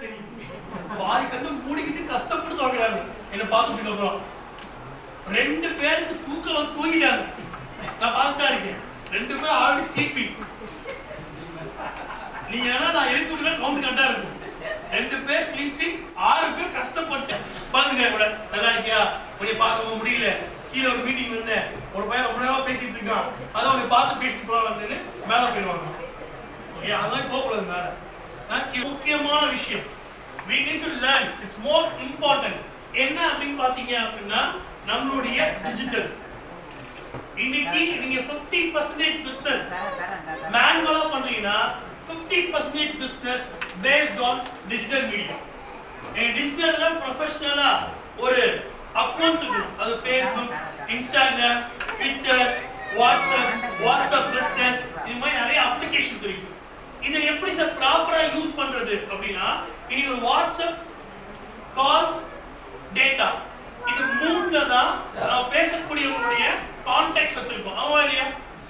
தெரியும். பாதி கண்ணு மூடிக்கிட்டு கஷ்டப்பட்டு தோக்குறாங்க. என்ன பார்த்துட்டு அப்புறம் 2 பேருக்கு தூக்கம் தூங்கிட்டாங்க. நான் பார்த்துதான் இருக்கேன். 2 பேர் ஆல்ரெடி ஸ்லீப்பிங். நீங்க ஏன்னா நான் எழுப்பி விட்டுனா கவுண்ட் கரெக்டா இருக்கும். 2 பேர் ஸ்லீப்பிங், 6 பேர் கஷ்டப்பட்டேன். பாருங்க கூட நல்லா இருக்கியா, கொஞ்சம் பார்க்க முடியல. கீழே ஒரு மீட்டிங் இருந்தேன், ஒரு பையன் ரொம்ப நேரமா பேசிட்டு இருக்கான். அதான் உன்னை பார்த்து பேசிட்டு போறாங்கன்னு மேல போயிடுவாங்க. அதான் போகக்கூடாது மேல. முக்கியமான விஷயம் we need to learn, it's more important. என்ன அப்படின்னு பாத்தீங்க அப்படின்னா நம்மளுடைய டிஜிட்டல். இன்னைக்கு நீங்க 50% பிசினஸ் மேனுவலா பண்றீங்கன்னா 50% business based on digital media. டிஜிட்டல்ல ப்ரொஃபஷனலா ஒரு அக்கவுண்ட்ஸ் இருக்கு. அது Facebook, Instagram, Twitter, WhatsApp business, இந்த மாதிரி நிறைய அப்ளிகேஷன்ஸ் இருக்கு. இதை எப்படி சார் ப்ராப்பரா யூஸ் பண்றது அப்படின்னா இன்னைக்கு ஒரு வாட்ஸ்அப் கால் டேட்டா இது மூணுல தான் நம்ம பேசக்கூடியவங்களுடைய கான்டாக்ட்ஸ் வச்சிருக்கோம். ஆமா இல்லையா?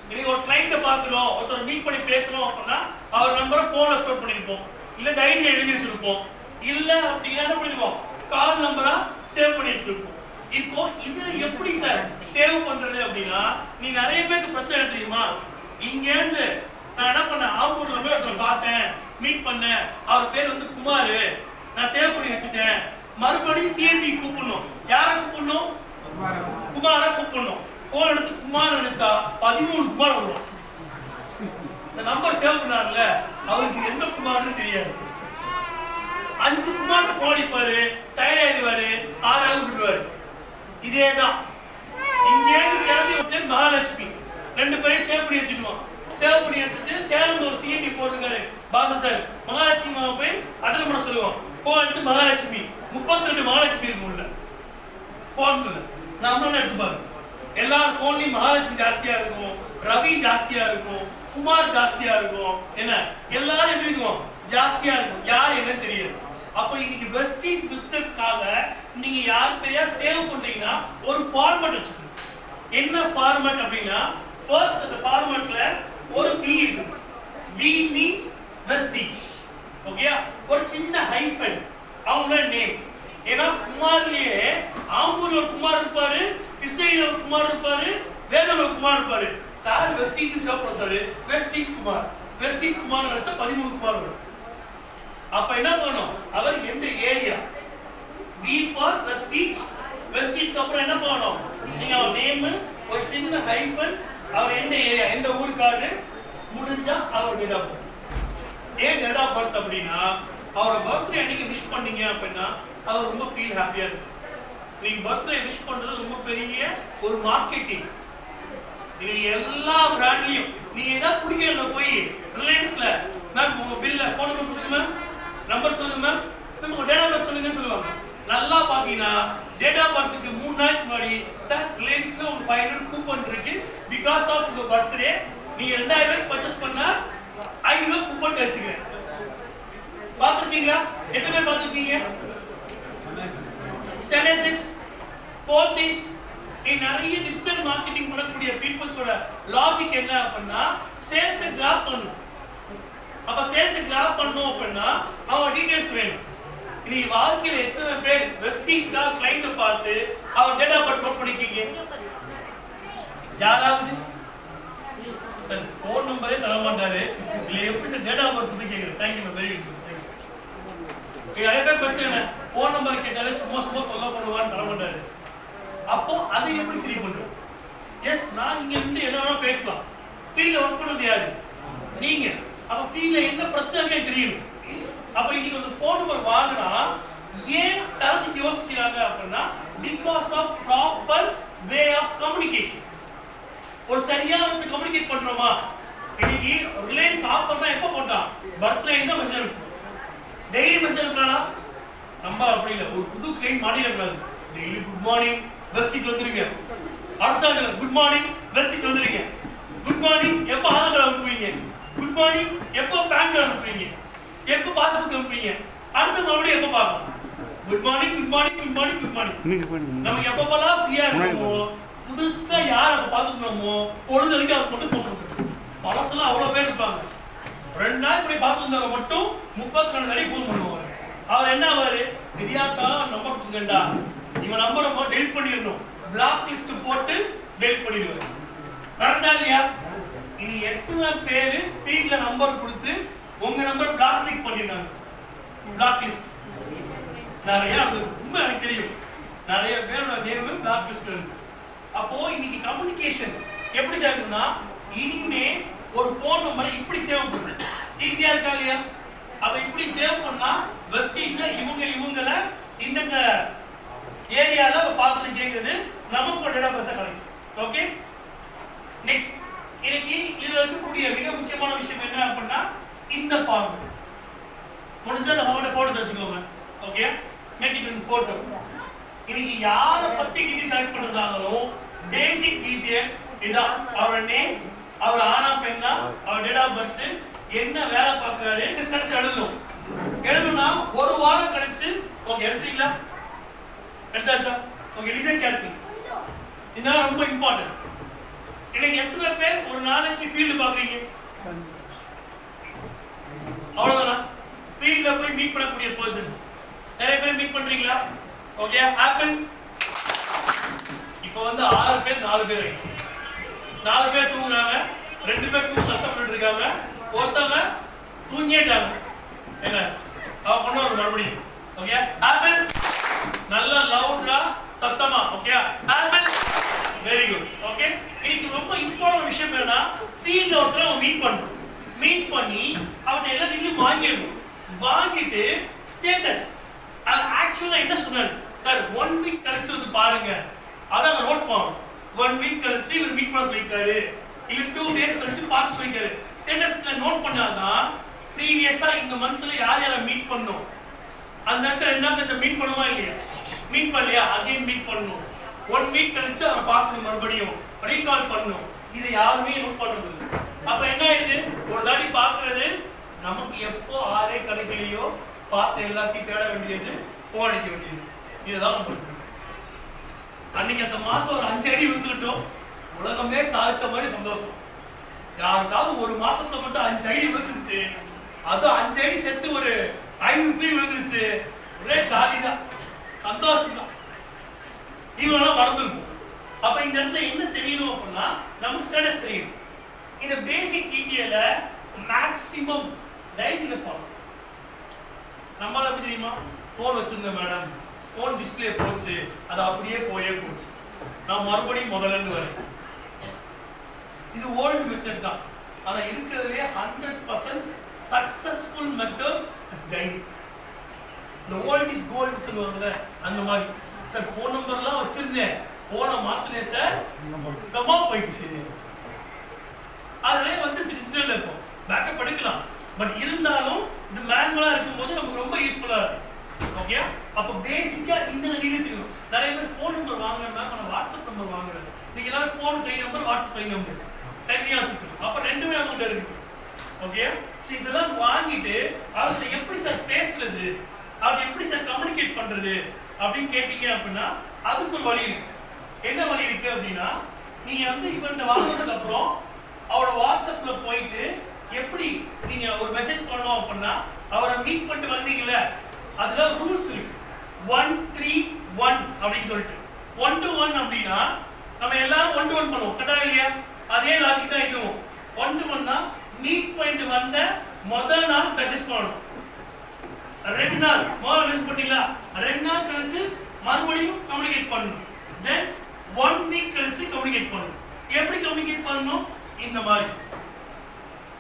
இன்னைக்கு ஒரு கிளைண்ட்டை பார்க்குறோம், ஒருத்தர் மீட் பண்ணி பேசுறோம் அப்படின்னா அவர் நம்பரை ஃபோன்ல ஸ்டோர் பண்ணிருப்போம், இல்ல டைரியில எழுதி வச்சிருப்போம், இல்ல அப்படின்னா என்ன பண்ணிருப்போம் கால் நம்பரா சேவ் பண்ணி வச்சிருப்போம். இப்போ இதுல எப்படி சார் சேவ் பண்றது அப்படின்னா நீ நிறைய பேருக்கு பிரச்சனை தெரியுமா? இங்க இருந்து நான் என்ன பண்ணேன், ஆம்பூர்ல போய் ஒருத்தர் பார்த்தேன், மீட் பண்ணேன், அவர் பேர் வந்து குமார், நான் சேவ் பண்ணி வச்சுட்டேன். மறுபடியும் சிஎன்டி கூப்பிடணும். யாரை கூப்பிடணும்? குமாரை கூப்பிடணும். போன் எடுத்து குமார் நினைச்சா 13 குமார் வரும். இந்த நம்பர் சேவ் பண்ணார்ல அவருக்கு எந்த குமார்னு தெரியாது. 5 குமார் போன் அடிப்பாரு, டயர்ட் ஆயிடுவாரு, 6 விட்டுருவாரு. இதேதான் இங்கே கிளம்பி ஒரு பேர் மகாலட்சுமி, 2 பேரையும் சேவ் பண்ணி வச்சுக்குவோம். சேவ் பண்ணி வச்சுட்டு சேலம் ஒரு சிஎன்டி போட்டுருக்காரு பாபா சார், மகாலட்சுமி மாவை போய் அதில் பண்ண சொல்லுவோம். போன் எடுத்து மகாலட்சுமி 32 மகாலட்சுமி இருக்கும் உள்ள போன்ல. நம்மளும் எடுத்து பாருங்க, எல்லாரும் போன்லயும் மகாலட்சுமி ஜாஸ்தியா இருக்கும், ரவி ஜாஸ்தியா இருக்கும், குமார் ஜாஸ்தியா இருக்கும். என்ன எல்லாரும் எப்படி இருக்கும்? ஜாஸ்தியா இருக்கும். யார் என்னன்னு தெரியாது. அப்ப இன்னைக்கு வெஸ்டீஜ் பிசினஸ்க்காக நீங்க யார் பேரையா சேவ் பண்றீங்கன்னா ஒரு ஃபார்மட் வச்சுக்கணும். என்ன ஃபார்மட் அப்படின்னா ஃபர்ஸ்ட் அந்த ஃபார்மட்ல ஒரு V இருக்கு. V means Vestige. ஓகேயா? ஒரு சின்ன ஹைஃபன் அவங்களோட நேம். ஏன்னா குமார்லயே ஆம்பூர்ல ஒரு குமார் இருப்பாரு, கிருஷ்ணகிரியில ஒரு குமார் இருப்பாரு, வேலூர்ல ஒரு குமார் இருப்பாரு. சார் வெஸ்டீஜ் சேவ் பண்ண sir, Vestige Kumar, Vestige Kumar நினைச்சா 13 குமார் வரும். அப்ப என்ன பண்ணணும், அவர் எந்த ஏரியா, V ஃபார் வெஸ்டீஜ், வெஸ்டீஜ்க்கு அப்புறம் என்ன பண்ணணும், நீங்க அவர் நேம் ஒரு சின்ன ஹைஃபன், அவர் எந்த ஏரியா, எந்த ஊருக்காரு, முடிஞ்சா அவர் டேட் ஆஃப் பர்த். ஏன் டேட் ஆஃப் பர்த் அப்படின்னா அவரோட பர்த்டே அன்னைக்கு விஷ் பண்ணீங்க அப்படின்னா அவர் ரொம்ப ஃபீல் ஹாப்பியா இருக்கும். நீங்க பர்த்டே விஷ் பண்றது ரொம்ப பெரிய ஒரு மார்க்கெட்டிங். இது எல்லா பிராண்ட்லயும் நீங்க ஏதாவது பிடிக்கல போய் ரிலையன்ஸ்ல மேம் உங்க பில்ல போன் நம்பர் சொல்லுங்க மேம், நம்பர் சொல்லுங்க மேம், உங்க டேட் ஆஃப் பர்த் சொல்லுங்கன்னு சொல்லுவாங்க. நல்லா பாத்தீங்கன்னா டேட் ஆஃப் பர்த்துக்கு 3 நாளைக்கு முன்னாடி சார் ரிலையன்ஸ்ல ஒரு 500 கூப்பன் இருக்கு, பிகாஸ் ஆஃப் உங்க பர்த்டே நீங்க 2000 ரூபாய்க்கு பர்ச்சேஸ் பண்ணா 500 கூப்பன் கிடைச்சுக்கிறேன். பாத்துருக்கீங்களா? எத்தனை பேர் பாத்துருக்கீங்க? சென்னை 6 போத்தீஸ் நிறைய டிஜிட்டல் மார்க்கெட்டிங் பண்ணக்கூடிய பீப்புள்ஸோட லாஜிக் என்ன அப்படின்னா சேல்ஸ் கிராப் பண்ணணும். அப்ப சேல்ஸ் கிராப் பண்ணணும் அப்படின்னா அவங்க டீடைல்ஸ் வேணும். இனி வாழ்க்கையில எத்தனை பேர் வெஸ்டீஜ் தான் கிளைண்ட் பார்த்து அவர் டேட் ஆஃப் பர்த் நோட் பண்ணிக்கீங்க? யாராவது சார் போன் நம்பரே தர மாட்டாரு, இல்ல எப்படி சார் டேட் ஆஃப் பர்த் கேட்குறேன். Thank you very good. நிறைய பேர் பிரச்சனை போன் நம்பர் கேட்டாலே சும்மா சும்மா தொல்லை பண்ணுவான்னு தர மாட்டாரு. அப்போ அதை எப்படி சரி பண்றோம்? எஸ், நான் இங்க இருந்து என்ன வேணா பேசலாம். ஃபீல்ட்ல ஒர்க் பண்ணது யாரு? நீங்க. அப்ப ஃபீல்ட்ல என்ன பிரச்சனை தெரியணும். அப்ப இன்னைக்கு ஒரு ஃபோன் நம்பர் வாங்கினா ஏன் தரத்துக்கு யோசிக்கிறாங்க அப்படின்னா because of proper way of communication. ஒரு சரியான கம்யூனிகேட் பண்றோமா? இன்னைக்கு ரிலையன்ஸ் ஆஃபர் தான் எப்ப போட்டான்? பர்த்டே தான் மெசேஜ் அனுப்பும். டெய்லி மெசேஜ் அனுப்புறானா? நம்ம அப்படி இல்லை. ஒரு புது கிளைண்ட் மாட்டிடக்கூடாது. டெய்லி குட் மார்னிங் வெஸ்டீஜ் வந்துருங்க, அடுத்த நாள் குட் மார்னிங் வெஸ்டீஜ் வந்துருங்க, குட் மார்னிங் எப்போ ஆதார் கார்டு அனுப்புவீங்க, குட் மார்னிங் எப்போ பேன் கார்டு அனுப்புவீங்க, எப்போ பாஸ்புக் அனுப்புவீங்க, அடுத்த மறுபடியும் எப்போ பார்க்கணும், good morning good morning good morning good morning. நம்ம எப்பப்பெல்லாம் ஃப்ரீயா இருக்கோமோ புதுசா யார் அதை பார்த்துக்கணுமோ பொழுதுக்கு அதை மட்டும் போட்டு மனசுலாம் அவ்வளோ பேர் இருப்பாங்க. 2 நாள் இப்படி பார்த்துருந்தவங்க மட்டும் 32 தடவை ஃபோன் பண்ணுவாங்க. தெரியாதா நம்பர் கொடுத்துக்கண்டா, இவன் நம்பரை டெலிட் பண்ணிடணும், பிளாக் லிஸ்ட் போட்டு டெலிட் பண்ணிடுவேன். நடந்தா இல்லையா? இனி எத்தனை பேரு ஃபீல்ட்ல நம்பர் கொடுத்து உங்க நம்பர் பிளாக் லிஸ்ட் பண்ணிருக்காங்க? பிளாக் லிஸ்ட் நிறைய ரொம்ப எனக்கு தெரியும், நிறைய பேரோட நேம் பிளாக் லிஸ்ட் இருக்கு. அப்போ இன்னைக்கு கம்யூனிகேஷன் எப்படி செய்யணும்னா, இனிமே ஒரு ஃபோன் நம்பரை இப்படி சேவ் பண்ணு, ஈஸியா இருக்கா இல்லையா? அப்ப இப்படி சேவ் பண்ணா வெஸ்டீஜ்ல இவங்கள இந்த ஏரியால பார்த்து கேக்குறது நமக்கு டேட்டா பேச கிடைக்கும். ஓகே, நெக்ஸ்ட் இன்னைக்கு இதுல இருக்கக்கூடிய மிக முக்கியமான விஷயம் என்ன அப்படின்னா, இந்த ஃபார்ம் முடிஞ்ச அந்த போட்டோ வச்சுக்கோங்க. Okay, make it in photo. இன்னைக்கு யாரை பத்தி டீடைல் செலக்ட் பண்றாங்களோ பேசிக் டீடைல் இதான். அவர் நேம், அவர் ஆனா பெண்ணா, அவர் டேட் ஆஃப் பர்த், என்ன வேலை பார்க்கறாரு, டிஸ்டன்ஸ் எழுதணும். எழுதுனா ஒரு வாரம் கழிச்சு ஓகே எடுத்தீங்களா? எடுத்தாச்சா? Okay, listen carefully. இதெல்லாம் ரொம்ப இம்பார்ட்டன்ட். இன்னைக்கு எத்தனை பேர் ஒரு நாளைக்கு ஃபீல்டு பாக்குறீங்க? அவ்வளவுதானா? ஃபீல்ட்ல போய் மீட் பண்ணக்கூடிய பர்சன்ஸ் நிறைய பேர் மீட் பண்றீங்களா? ஓகே, ஆப்பிள் இப்போ 6 பேர் 4 பேர் 4 பேர் தூங்குறாங்க, 2 பேர் தூங்க கஷ்டப்பட்டு இருக்காங்க, ஒருத்தவங்க தூங்கிட்டாங்க. என்ன அவ பண்ணுவாங்க மறுபடியும்? ஓகே, ஆப்பிள் நல்ல லவுடா சத்தமா. Okay, apple very good. Okay, இன்னைக்கு ரொம்ப இம்பார்ட்டன்ட் விஷயம் என்னன்னா, ஃபீல்ட்ல ஒருத்தர மீட் பண்றோம். மீட் பண்ணி அவட்ட எல்லாத்தையும் வாங்கிடணும். வாங்கிட்டு ஸ்டேட்டஸ் அது ஆக்சுவலா என்ன சொன்னாரு சார், 1 வீக் கழிச்சு வந்து பாருங்க, அதான் நோட் பண்ணுவோம். 1 வீக் கழிச்சு இவர் மீட் பண்ண சொல்லிருக்காரு, இல்ல 2 டேஸ் கழிச்சு பார்க்க சொல்லிருக்காரு. ஸ்டேட்டஸ்ல நோட் பண்ணாதான் ப்ரீவியஸா இந்த மந்த்ல யார் யாரை மீட் பண்ணோம், அந்த இடத்துல 2 நாள் மீட் பண்ணுமா இல்லையா? மீட் பண்ணலையா? அகைன் மீட் பண்ணணும். 1 வீக் கழிச்சு அவரை பார்க்கணும், மறுபடியும் ரீகால் பண்ணணும். இது யாருமே நோட் பண்றது இல்லை. அப்ப என்ன ஆயிடுது, ஒரு தாடி பாக்குறது நமக்கு எப்போ ஆரே கடைகளையோ பார்த்து எல்லாத்தையும் தேட வேண்டியது, போன் அடிக்க வேண்டியது. இதுதான் நம்ம அன்னைக்கு அந்த மாசம் ஒரு 5 அடி விழுந்துட்டோம், உலகமே சாதிச்ச மாதிரி சந்தோஷம். யாருக்காவது ஒரு மாசத்துல மட்டும் 5 அடி விழுந்துருச்சு, அது 5 அடி சேர்த்து ஒரு 500 ரூபாய் விழுந்துருச்சு, ஒரே ஜாலிதான், சந்தோஷம் தான். இவெல்லாம் மறந்துருக்கும். அப்ப இந்த இடத்துல என்ன தெரியணும் அப்படின்னா, நமக்கு ஸ்டேட்டஸ் தெரியணும். இந்த பேசிக் டீடைல மேக்ஸிமம் டைரியில ஃபாலோ. நம்மளால எப்படி தெரியுமா? போன் வச்சிருந்தேன் மேடம், போன் டிஸ்பிளே போச்சு, அது அப்படியே போச்சு, நான் மறுபடியும் முதல்ல இருந்து வரேன். இது ஓல்டு மெத்தட் தான். ஆனா இருக்கிறதுலே 100% சக்சஸ்ஃபுல் மெத்தட் இஸ் டைரி. இந்த ஓல்ட் இஸ் கோல்ட் சொல்லுவாங்கல்ல, அந்த மாதிரி. சார் போன் நம்பர்லாம் வச்சிருந்தேன், போனை மாத்தினேன் சார், சுத்தமா போயிடுச்சு. அதுல டிஜிட்டல் இப்போ பேக்கப் எடுக்கலாம், பட் இருந்தாலும் இது மேனுவலா இருக்கும்போது நமக்கு ரொம்ப யூஸ்ஃபுல்லா இருக்கும். ஓகே, அப்ப பேசிக்கா இந்த டீடைல்ஸ் இருக்கும். நிறைய பேர் போன் நம்பர் வாங்குறாங்க, ஆனா வாட்ஸ்அப் நம்பர் வாங்குறாங்க. நீங்க எல்லாரும் போன் கை நம்பர், வாட்ஸ்அப் கை நம்பர் கையா வச்சுக்கணும். அப்ப ரெண்டுமே நமக்கு இருக்கு. ஓகே, சோ இதெல்லாம் வாங்கிட்டு அதை எப்படி சார் பேசுறது, அதை எப்படி சார் கம்யூனிகேட் பண்றது அப்படின்னு கேட்டீங்க அப்படின்னா, அதுக்கு ஒரு வழி இருக்கு. என்ன வழி இருக்கு அப்படின்னா, நீங்க இவன்ட்ட வாங்கினதுக்கு அப்புறம் அவரோட வாட்ஸ்அப்ல போயிட்டு எப்படி நீங்க ஒரு மெசேஜ் பண்ணணும் அப்படின்னா, அவரை மீட் பண்ணிட்டு வந்தீங்கல்ல, அதுல ரூல்ஸ் இருக்கு. 1-3-1 அப்படின்னு சொல்லிட்டு 1-to-1 அப்படின்னா நம்ம எல்லாரும் 1-to-1 பண்ணுவோம், கரெக்டா இல்லையா? அதே லாஜிக் தான் இதுவும். 1-to-1னா மீட் பண்ணிட்டு வந்த முதல் நாள் மெசேஜ் பண்ணணும். 2 நாள் முதல்ல மெசேஜ் பண்ணீங்களா, 2 நாள் கழிச்சு மறுபடியும் கம்யூனிகேட் பண்ணணும். தென் 1 வீக் கழிச்சு கம்யூனிகேட் பண்ணணும். எப்படி கம்யூனிகேட் பண்ணணும்? இந்த மாதிரி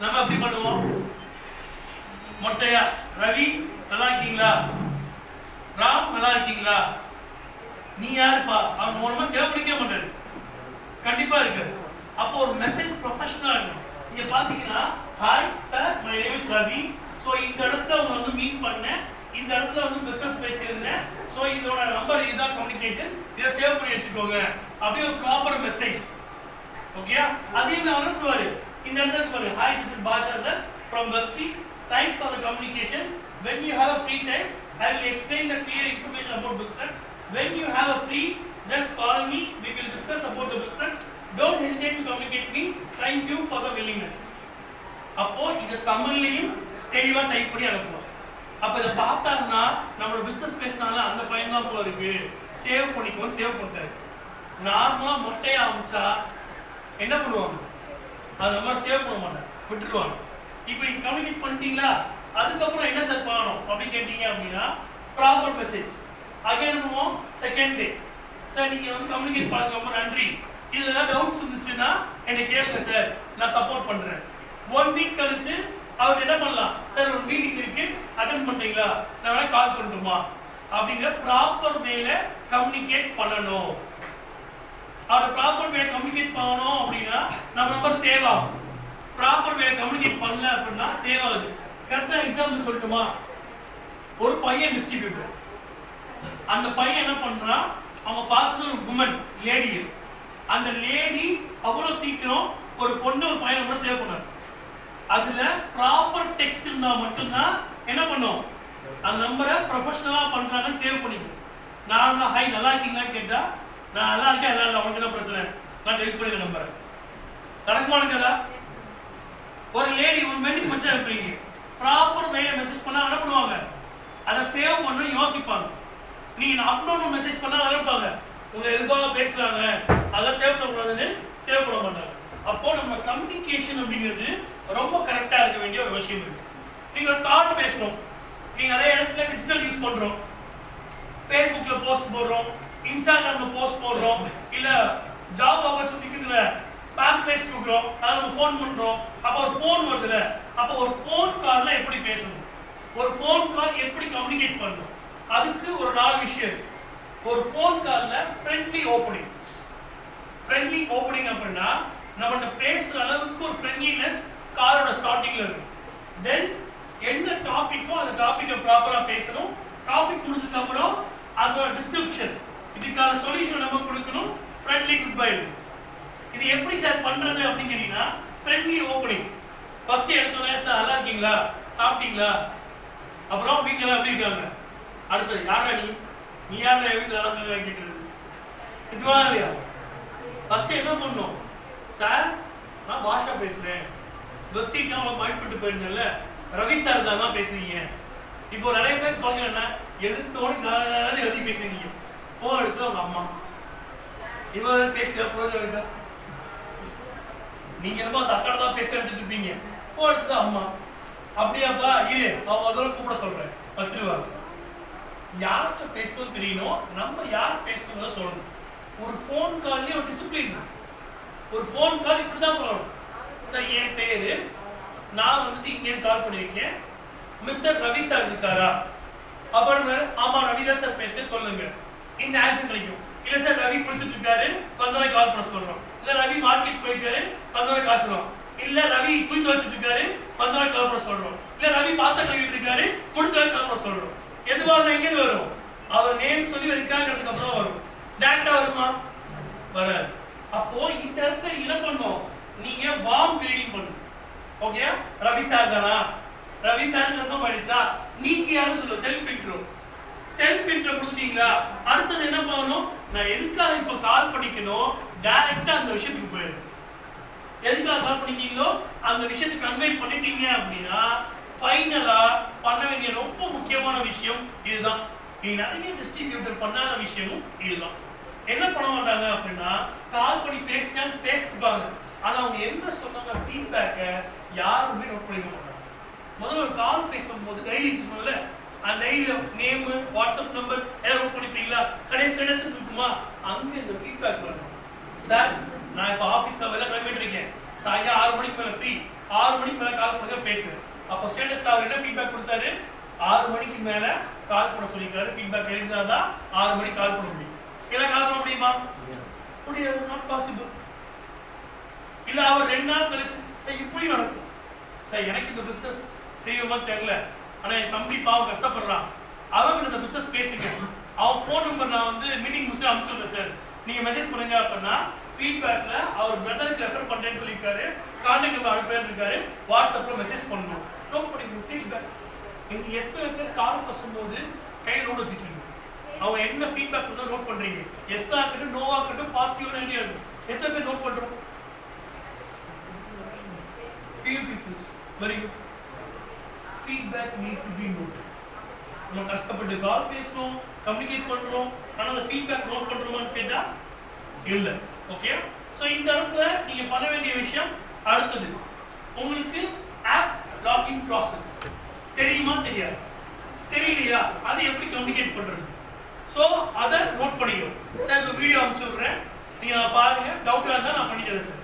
நம்ம எப்படி பண்ணுவோம்? மொட்டையா, ரவி நல்லா இருக்கீங்களா, ராம் நல்லா இருக்கீங்களா, நீ யாருப்பா, அவங்க மூலமா சேவ் பண்ணிக்க மாட்டாரு, கண்டிப்பா இருக்கு. அப்போ ஒரு மெசேஜ் ப்ரொஃபஷனலா இருக்கும். நீங்க பாத்தீங்கன்னா, hi sir, my name is Ravi, so இந்த இடத்துல அவங்க மீட் பண்ணேன், இந்த இடத்துல பிசினஸ் பேசியிருந்தேன், சோ இதோட நம்பர் இதுதான், கம்யூனிகேஷன், இதை சேவ் பண்ணி வச்சுக்கோங்க, அப்படியே ஒரு ப்ராப்பர் மெசேஜ். ஓகே, அதே நான் அனுப்புவாரு. இந்த இடத்துல பாருங்க, hi this is Basha sir from Westies, thanks for the communication, when you have a free time I will explain the clear information about business, when you have a free just call me, we will discuss about the business, don't hesitate to communicate me, thank you for the willingness. அப்போ இது தமிழ்லயும் தெளிவா type பண்ணி அனுப்புவோம். அப்ப இத பார்த்தாங்கன்னா நம்ம நம்மளோட பிசினஸ் பேசினால அந்த பையன் தான் போல இருக்கு, சேவ் பண்ணிக்கோன்னு சேவ் பண்ணிட்டாரு. நார்மலா மொட்டையா ஆரம்பிச்சா என்ன பண்ணுவாங்க, அது நம்ம சேவ் பண்ண மாட்டாங்க, விட்டுருவாங்க. இப்போ நீங்க கம்யூனிகேட் பண்ணிட்டீங்களா, அதுக்கப்புறம் என்ன சார் பண்ணணும் அப்படின்னு கேட்டீங்க அப்படின்னா ப்ராப்பர் மெசேஜ். அகைன் பண்ணுவோம் செகண்ட் டே, சார் நீங்க வந்து கம்யூனிகேட் பண்ணது ரொம்ப நன்றி, இதுல ஏதாவது டவுட்ஸ் இருந்துச்சுன்னா என்னை கேளுங்க சார், நான் சப்போர்ட் பண்றேன். 1 வீக் கழிச்சு அவர் என்ன பண்ணலாம், சார் ஒரு மீட்டிங் இருக்கு அட்டென்ட் பண்றீங்களா, நான் வேணா கால் பண்ணட்டுமா அப்படிங்கிற ப்ராப்பர் வேல கம்யூனிகேட் பண்ணணும். அவர் ப்ராப்பர் வேல கம்யூனிகேட் பண்ணணும் அப்படின்னா நம்ம நம்பர் சேவ் ஆகும். ப்ராப்பர் வேல கம்யூனிகேட் பண்ணல அப்படின்னா சேவ் ஆகுது. கரெக்டா எக்ஸாம்பிள் சொல்லட்டுமா, ஒரு பையன் டிஸ்ட்ரிபியூட்டர், அந்த பையன் என்ன பண்றான், அவங்க பார்த்தது ஒரு உமன் லேடி, அந்த லேடி அவ்வளவு சீக்கிரம் ஒரு பொண்ணு ஒரு பையனை கூட சேவ் பண்ணாரு. அதுல ப்ராப்பர் டெக்ஸ்ட் இருந்தா மட்டும்தான் என்ன பண்ணும், அந்த நம்பரை ப்ரொஃபஷனலா பண்றாங்கன்னு சேவ் பண்ணிக்கும். நான் ஹை நல்லா இருக்கீங்களான்னு கேட்டா நான் நல்லா இருக்கேன், நல்லா இல்லை, உனக்கு என்ன பிரச்சனை, நான் டெலிட் பண்ணிடுற நம்பரை. நடக்குமான கதா. ஒரு லேடி ஒரு மென்னுக்கு மெசேஜ் அனுப்புறீங்க, ப்ராப்பர் வேலை மெசேஜ் பண்ணா என்ன பண்ணுவாங்க, அதை சேவ் பண்ண யோசிப்பாங்க. நீங்க அப்லோட் மெசேஜ் பண்ணா அனுப்பாங்க, உங்க எதுக்காக பேசுறாங்க அதை சேவ் பண்ணக்கூடாதுன்னு சேவ் பண்ண மாட்டாங்க. அப்போ நம்ம கம்யூனிகேஷன் அப்படிங்கிறது ரொம்ப கரெக்டா இருக்க வேண்டிய ஒரு விஷயம் இருக்கு. நீங்க ஒரு கால் பேசணும், நீங்க நிறைய இடத்துல டிஜிட்டல் யூஸ் பண்றோம், ஃபேஸ்புக்ல போஸ்ட் போடுறோம், இன்ஸ்டாகிராம்ல போஸ்ட் போடுறோம், இல்ல ஜாப் ஆப்பர்ச்சுனிட்டிக்குல பேம்ப்ளெட்ஸ் கொடுக்குறோம், அதை நம்ம ஃபோன் பண்றோம். அப்போ ஒரு ஃபோன் வருதுல, அப்போ ஒரு ஃபோன் கால்ல எப்படி பேசணும், ஒரு ஃபோன் கால் எப்படி கம்யூனிகேட் பண்ணணும், அதுக்கு ஒரு 4 விஷயம் இருக்கு. ஒரு ஃபோன் கால்ல ஃப்ரெண்ட்லி ஓப்பனிங். ஃப்ரெண்ட்லி ஓப்பனிங் அப்படின்னா நம்ம பேசுற அளவுக்கு ஒரு ஃப்ரெண்ட்லினஸ் காலோட ஸ்டார்டிங்ல இருக்கு. தென் என்ன டாபிக்கோ அந்த டாபிக்கை ப்ராப்பரா பேசணும். டாபிக் முடிச்சதுக்கு அப்புறம் அதோட டிஸ்கிரிப்ஷன், இதுக்கான சொல்யூஷன் நம்ம கொடுக்கணும். Friendly good bye. இது எப்படி சார் பண்றது அப்படின்னு கேட்டீங்கன்னா ஃப்ரெண்ட்லி ஓப்பனிங். ஃபர்ஸ்ட் எடுத்தோன்னே சார் நல்லா இருக்கீங்களா, சாப்பிட்டீங்களா, அப்புறம் வீட்டில் எப்படி இருக்காங்க, அடுத்தது யாரா நீ யாரா வீட்டில் நல்லா கேட்கறது, திட்டுவா இல்லையா. ஃபர்ஸ்ட் என்ன பண்ணணும், சார் நான் பாஷா பேசுறேன், பெஸ்டிக்கு அவங்க பாயிண்ட் பண்ணிட்டு போயிருந்தேன்ல, ரவி சார் தான் பேசுறீங்க. இப்போ நிறைய பேர் பாத்தீங்கன்னா எடுத்தோன்னு எழுதி பேசுறீங்க, போன் எடுத்து அவங்க அம்மா இவன் பேசுற ப்ரோஜனம் இருக்கா, நீங்க என்னமோ அந்த அக்கா தான் பேச வச்சுட்டு இருப்பீங்க, போன் எடுத்து அம்மா அப்படியாப்பா இரு அவங்க அதோட கூப்பிட சொல்றேன் வச்சிருவாங்க. யார்கிட்ட பேசணும் தெரியணும், நம்ம யார் பேசணும் சொல்லணும். ஒரு ஃபோன் கால்லயே ஒரு டிசிப்ளின். ஒரு ஃபோன் கால் இப்படிதான் பண்ணணும். சார் என் பேரு, நான் வந்து இங்கே கால் பண்ணிருக்கேன், மிஸ்டர் ரவி சார் இருக்காரா அப்படின்னு, ஆமா ரவிதான் சார் பேசுறேன் சொல்லுங்க, இந்த ஆன்சர் கிடைக்கும். இல்ல சார் ரவி குளிச்சுட்டு இருக்காரு, வந்தவரை கால் பண்ண சொல்றோம். இல்ல ரவி மார்க்கெட் போயிருக்காரு, வந்தவரை கால் சொல்றோம். இல்ல ரவி துணி துவைச்சிட்டு இருக்காரு, வந்தவரை கால் பண்ண சொல்றோம். இல்ல ரவி பாத்திரம் கழுவிட்டு இருக்காரு, முடிச்சவரை கால் பண்ண சொல்றோம். எதுவா இருந்தா எங்க வரும், அவர் நேம் சொல்லி இருக்காங்கிறதுக்கு அப்புறம் வரும். டேரக்டா வருமா, வராது. அப்போ இந்த இடத்துல என்ன பண்ணும், நீங்க வார்ம் க்ரீடிங் பண்ணணும். ஓகே, ரவி சார் தானா, ரவி சார் கன்ஃபார்ம் ஆயிடுச்சா, நீங்க யாரும் சொல்ல செல்ஃப் இன்ட்ரோ. செல்ஃப் இன்ட்ரோ கொடுத்தீங்களா, அடுத்தது என்ன பண்ணணும், நான் எதுக்காக இப்ப கால் பண்ணிக்கணும், டைரக்டா அந்த விஷயத்துக்கு போயிடும். எதுக்காக கால் பண்ணிட்டீங்களோ அந்த விஷயத்துக்கு கன்வே பண்ணிட்டீங்க அப்படின்னா ஃபைனலா பண்ண வேண்டிய ரொம்ப முக்கியமான விஷயம் இதுதான். நீங்க நிறைய டிஸ்ட்ரிபியூட்டர் பண்ணாத விஷயமும் இதுதான். என்ன பண்ண மாட்டாங்க அப்படின்னா கால் பண்ணி பேசிப்பாங்க, ஆனா அவங்க என்ன சொன்னாங்க ஃபீட்பேக்கை யாருமே நோட் பண்ணிக்க மாட்டாங்க. முதல்ல ஒரு கால் பேசும்போது டைரி சொன்னல, அந்த டைரியில நேம், வாட்ஸ்அப் நம்பர் எல்லாம் நோட் பண்ணிப்பீங்களா, கடைசி ஸ்டேட்டஸ் இருக்குமா, அங்க இந்த ஃபீட்பேக் வரணும். சார் நான் இப்போ ஆஃபீஸ்ல வெளில கிளம்பிட்டு இருக்கேன், சாயங்காலம் 6 மணிக்கு மேலே ஃப்ரீ, 6 மணிக்கு மேலே கால் பண்ணுங்க பேசுறேன். அப்போ ஸ்டேட்டஸ்ல அவர் என்ன ஃபீட்பேக் கொடுத்தாரு, 6 மணிக்கு மேல கால் பண்ண சொல்லியிருக்காரு, ஃபீட்பேக் எழுதினாதான் 6 மணிக்கு கால் பண்ண முடியும். இல்லை கால் பண்ண முடியுமா, முடியாது, நாட் பாசிபிள். இல்லை அவர் 2 நாள் கழிச்சு இப்படி நடக்கும், சார் எனக்கு இந்த பிஸ்னஸ் செய்யணுமா தெரியல, ஆனா என் தம்பி பாவம் கஷ்டப்படுறான், அவங்க இந்த பிஸ்னஸ் பேசுங்க, அவன் ஃபோன் நம்பர் நான் வந்து மீட்டிங் முடிச்சு அனுப்பிச்சுடுறேன் சார், நீங்க மெசேஜ் பண்ணுங்க அப்படின்னா ஃபீட்பேக்ல அவர் பிரதருக்கு ரெஃபர் பண்றேன்னு சொல்லியிருக்காரு, கான்டாக்ட் நம்பர் அனுப்புறேன்னு இருக்காரு, வாட்ஸ்அப்ல மெசேஜ் பண்ணணும், நோட் பண்ணிக்கணும் ஃபீட்பேக். நீங்க எத்தனை பேர் கால் பேசும்போது கையில் நோட் வச்சுக்கீங்க, அவங்க என்ன ஃபீட்பேக் வந்து நோட் பண்றீங்க, எஸ்ஸா இருக்கட்டும் நோவா இருக்கட்டும் பாசிட்டிவ் ஐடியா இருக்கும், எத்தனை பேர் நோட் பண்றோம், few people. Very good. Feedback need to be noted. நம்ம கஷ்டப்பட்டு கால் பேசணும், கம்யூனிகேட் பண்றோம், ஆனா அந்த ஃபீட்பேக் நோட் பண்றோமான்னு கேட்டா இல்ல. ஓகே, சோ இந்த இடத்துல நீங்க பண்ண வேண்டிய விஷயம் அடுத்தது, உங்களுக்கு ஆப் லாகின் ப்ராசஸ் தெரியுமா தெரியாது? தெரியலையா? அதை எப்படி கம்யூனிகேட் பண்றது? சோ அதை நோட் பண்ணிக்கணும். சார் இப்போ வீடியோ அனுப்பிச்சு விடுறேன், நீங்க பாருங்க, டவுட்டா இருந்தா நான் பண்ணி தரேன் சார்.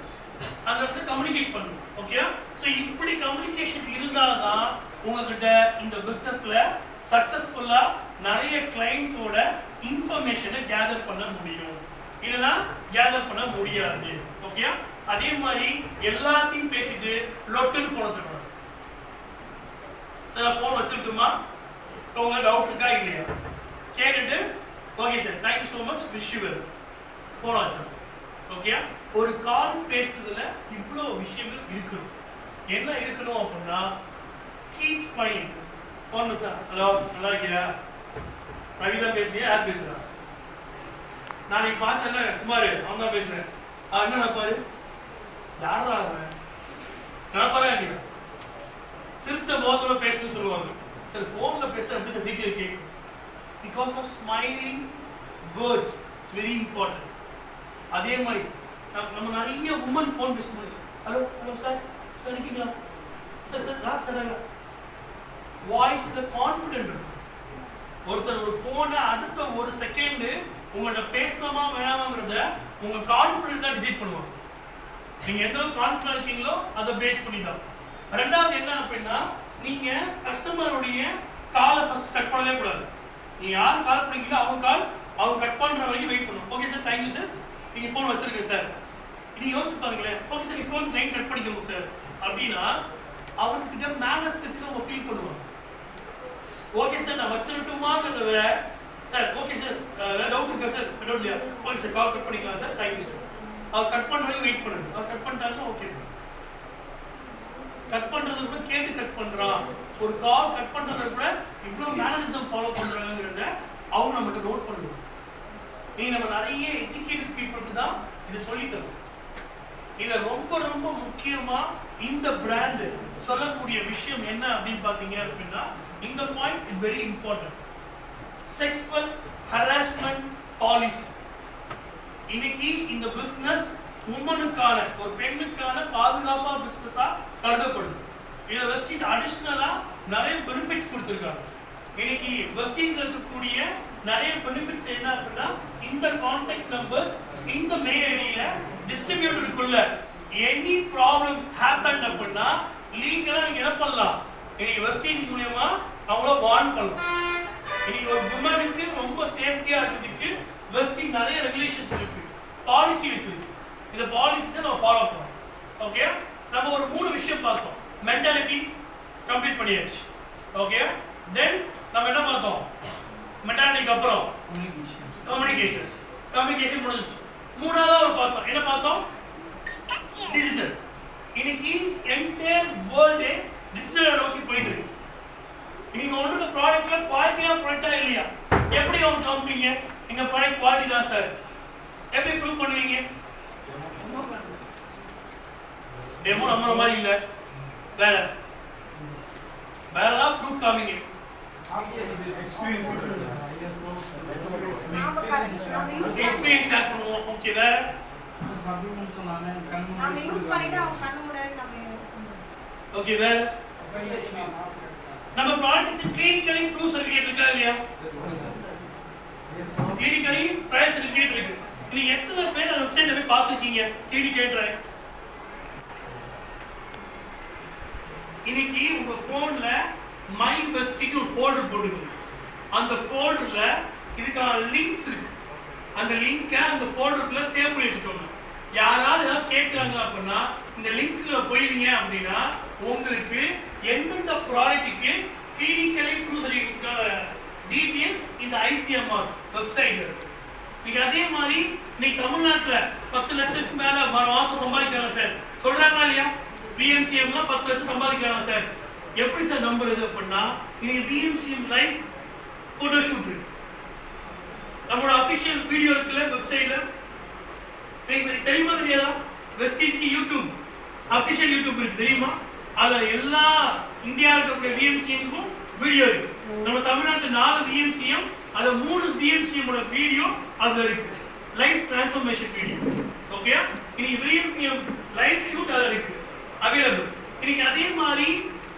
அந்த இடத்துல கம்யூனிகேட் பண்ணணும். ஓகே, சோ இப்படி கம்யூனிகேஷன் இருந்தால்தான் உங்ககிட்ட இந்த பிசினஸ்ல சக்சஸ்ஃபுல்லா நிறைய கிளைண்டோட இன்ஃபர்மேஷனை கேதர் பண்ண முடியும், இல்லைன்னா கேதர் பண்ண முடியாது. ஓகே, அதே மாதிரி எல்லாத்தையும் பேசிட்டு லொட்டுன்னு போன் வச்சிருக்கணும். சார் போன் வச்சிருக்குமா? ஸோ உங்க டவுட் இருக்கா இல்லையா கேட்டுட்டு okay sir thank you so much wish you well phone வச்சிருக்கோம். ஓகே, ஒரு கால் பேசுறதுல இவ்வளோ விஷயங்கள் இருக்கணும். என்ன இருக்கணும் அப்படின்னா கீப் ஸ்மைலிங். போன் வச்சா ஹலோ நல்லா இருக்கியா, ரவி தான் பேசுறியா, யார் பேசுறா? நாளைக்கு பார்த்தேன்ல குமார், அவன் தான் பேசுறேன். என்ன நினைப்பாரு? யாரா அவன் நினைப்பாரா இல்லையா? சிரிச்ச முகத்தோட பேசணும்னு சொல்லுவாங்க. சரி, போன்ல பேசுறது எப்படி சீக்கிரம் கேட்கும்? Because of smiling words, it's very important. அதே மாதிரி நம்ம நிறைய உமன் போன் பேசும்போது ஹலோ ஹலோ சார் சார் இருக்கீங்களா, சார் சார் நான் சார் வாய்ஸ்ல கான்ஃபிடென்ட் இருக்கும். ஒருத்தர் ஒரு போனை அடுத்த ஒரு செகண்ட் உங்கள்ட்ட பேசலாமா வேணாமாங்கிறத உங்க கான்ஃபிடென்ட் தான் டிசைட் பண்ணுவாங்க. நீங்க எந்த அளவுக்கு கான்ஃபிடென்ட் இருக்கீங்களோ அதை பேஸ் பண்ணி தான். ரெண்டாவது என்ன அப்படின்னா, நீங்க கஸ்டமருடைய காலை ஃபர்ஸ்ட் கட் பண்ணவே கூடாது. நீங்க யார் கால் பண்ணீங்களோ அவங்க கட் பண்ற வரைக்கும் வெயிட் பண்ணும். ஓகே சார் தேங்க்யூ சார், நீங்க போன் வச்சிருங்க சார். நீங்க யோசிச்சு பாருங்களேன், ஓகே சார் நீங்க போன் லைன் கட் பண்ணிக்கோங்க சார் அப்படின்னா அவங்ககிட்ட மேனஸ் இருக்கு, அவங்க ஃபீல் பண்ணுவாங்க. ஓகே சார் நான் வச்சிருட்டுமாங்கிறத விட சார் ஓகே சார் வேற டவுட் இருக்கா சார், டவுட் இல்லையா, ஓகே சார் கால் கட் பண்ணிக்கலாம் சார் தேங்க்யூ சார். அவர் கட் பண்ற வரைக்கும் வெயிட் பண்ணுங்க. அவர் கட் பண்ணிட்டாங்கன்னா ஓகே சார். கட் பண்றது கூட கேட்டு கட் பண்றான், ஒரு கால் கட் பண்றத கூட இவ்வளவு மேனரிசம் ஃபாலோ பண்றாங்கங்கறத அவங்க நமக்கு நோட் பண்ணுவாங்க. நீங்க நம்ம நிறைய எஜுகேட்டட் பீப்புளுக்கு தான் இதை சொல்லி தரோம். இதுல ரொம்ப ரொம்ப முக்கியமா இந்த பிராண்ட் சொல்லக்கூடிய விஷயம் என்ன அப்படின்னு பாத்தீங்க அப்படின்னா, இந்த point is very important. Sexual harassment policy. இன்னைக்கு இந்த பிசினஸ் உமனுக்கான, ஒரு பெண்ணுக்கான பாதுகாப்பா பிசினஸா கருதப்படுது. இதுல வெஸ்டின் அடிஷனலா நிறைய பெனிஃபிட்ஸ் கொடுத்திருக்காங்க. இன்னைக்கு வெஸ்டின்ல இருக்கக்கூடிய நிறைய பெனிஃபிட்ஸ் என்ன அப்படின்னா, இந்த கான்டாக்ட் நம்பர்ஸ் இந்த மெயில் ஐடியில டிஸ்ட்ரிபியூட்டருக்குள்ள எனி ப்ராப்ளம் ஹேப்பன் அப்படின்னா லீகலா நீங்க என்ன பண்ணலாம், இன்னைக்கு வெஸ்டின் மூலமா அவங்கள வார்ன் பண்ணலாம். இன்னைக்கு ஒரு உமனுக்கு ரொம்ப சேஃப்டியா இருக்கிறதுக்கு வெஸ்டின் நிறைய ரெகுலேஷன்ஸ் இருக்கு, பாலிசி வச்சிருக்கு. இந்த பாலிசியை நம்ம ஃபாலோ பண்ணணும். ஓகே, நம்ம ஒரு 3 விஷயம் பார்த்தோம். மென்டாலிட்டி கம்ப்ளீட் பண்ணியாச்சு. ஓகே, தென் நம்ம என்ன பார்த்தோம்? மென்டாலிட்டிக்கு அப்புறம் கம்யூனிகேஷன் முடிஞ்சிச்சு. மூணாவதா ஒரு பார்த்தோம், என்ன பார்த்தோம்? டிஜிட்டல். இன்னைக்கு என்டையர் வேர்ல்டே டிஜிட்டல் நோக்கி போயிட்டு இருக்கு. நீங்க ஒன்றுக்கு ப்ராடக்ட்ல குவாலிட்டியா ப்ராடக்டா இல்லையா எப்படி அவங்க காமிப்பீங்க? எங்க ப்ராடக்ட் குவாலிட்டி தான் சார், எப்படி ப்ரூவ் பண்ணுவீங்க? டெமோ நம்புற மாதிரி இல்ல, வேற ஏதாவது ப்ரூஃப் காமிங்க. எக்ஸ்பீரியன்ஸ் ஷேர் பண்ணுவோம். ஓகே, வேற ஓகே, வேற நம்ம ப்ராடக்ட்டுக்கு கிளினிக்கலி ப்ரூஃப் சர்டிஃபிகேட் இருக்கா இல்லையா? கிளினிக்கலி ட்ரையல் சர்டிஃபிகேட் இருக்கு. நீங்க எத்தனை பேர் அந்த வெப்சைட்ல போய் பார்த்துருக்கீங்க கிளினிக்கல் ட்ரையல்? இன்னைக்கு உங்க போன்ல மை வெஸ்டிக்கு ஒரு ஃபோல்டர் போட்டுக்கோங்க. அந்த ஃபோல்டர்ல இதுக்கான லிங்க்ஸ் இருக்கு. அந்த லிங்கை அந்த ஃபோல்டருக்குள்ள சேவ் பண்ணி வச்சுக்கோங்க. யாராவது ஏதாவது கேட்குறாங்க அப்படின்னா இந்த லிங்க்ல போயிருங்க அப்படின்னா உங்களுக்கு எந்தெந்த ப்ராடக்ட்டுக்கு கிளினிக்கலி ப்ரூவ் சர்டிஃபிகேட் டீடைல்ஸ் இந்த ஐசிஎம்ஆர் வெப்சைட்ல இருக்கு. நீங்க அதே மாதிரி இன்னைக்கு தமிழ்நாட்டில் 10 லட்சத்துக்கு மேல மாசம் சம்பாதிக்கிறாங்க சார் சொல்றாங்களா இல்லையா? பிஎம்சிஎம்லாம் 10 லட்சம் சம்பாதிக்கிறாங்க சார். எப்படி சார் நம்புறது அப்படின்னா, இன்னைக்கு பிஎம்சிஎம் லைவ் போட்டோ ஷூட் இருக்கு, நம்மளோட அபிஷியல் வீடியோ இருக்குல்ல வெப்சைட்ல, தெரியுமா தெரியாதா? வெஸ்டீஜ்க்கு யூடியூப் அபிஷியல் யூடியூப் இருக்கு தெரியுமா? அதுல எல்லா இந்தியாவில் இருக்கக்கூடிய பிஎம்சிஎம்க்கும் வீடியோ இருக்கு. நம்ம தமிழ்நாட்டு 4 BMCM அது 3 BMCM ஓட வீடியோ அதுல இருக்கு. Live transformation video. ஓகே? இன்னைக்கு BMCM லைவ் ஷூட் அதுல இருக்கு. அவைலபிள். இன்னைக்கு அதே மாதிரி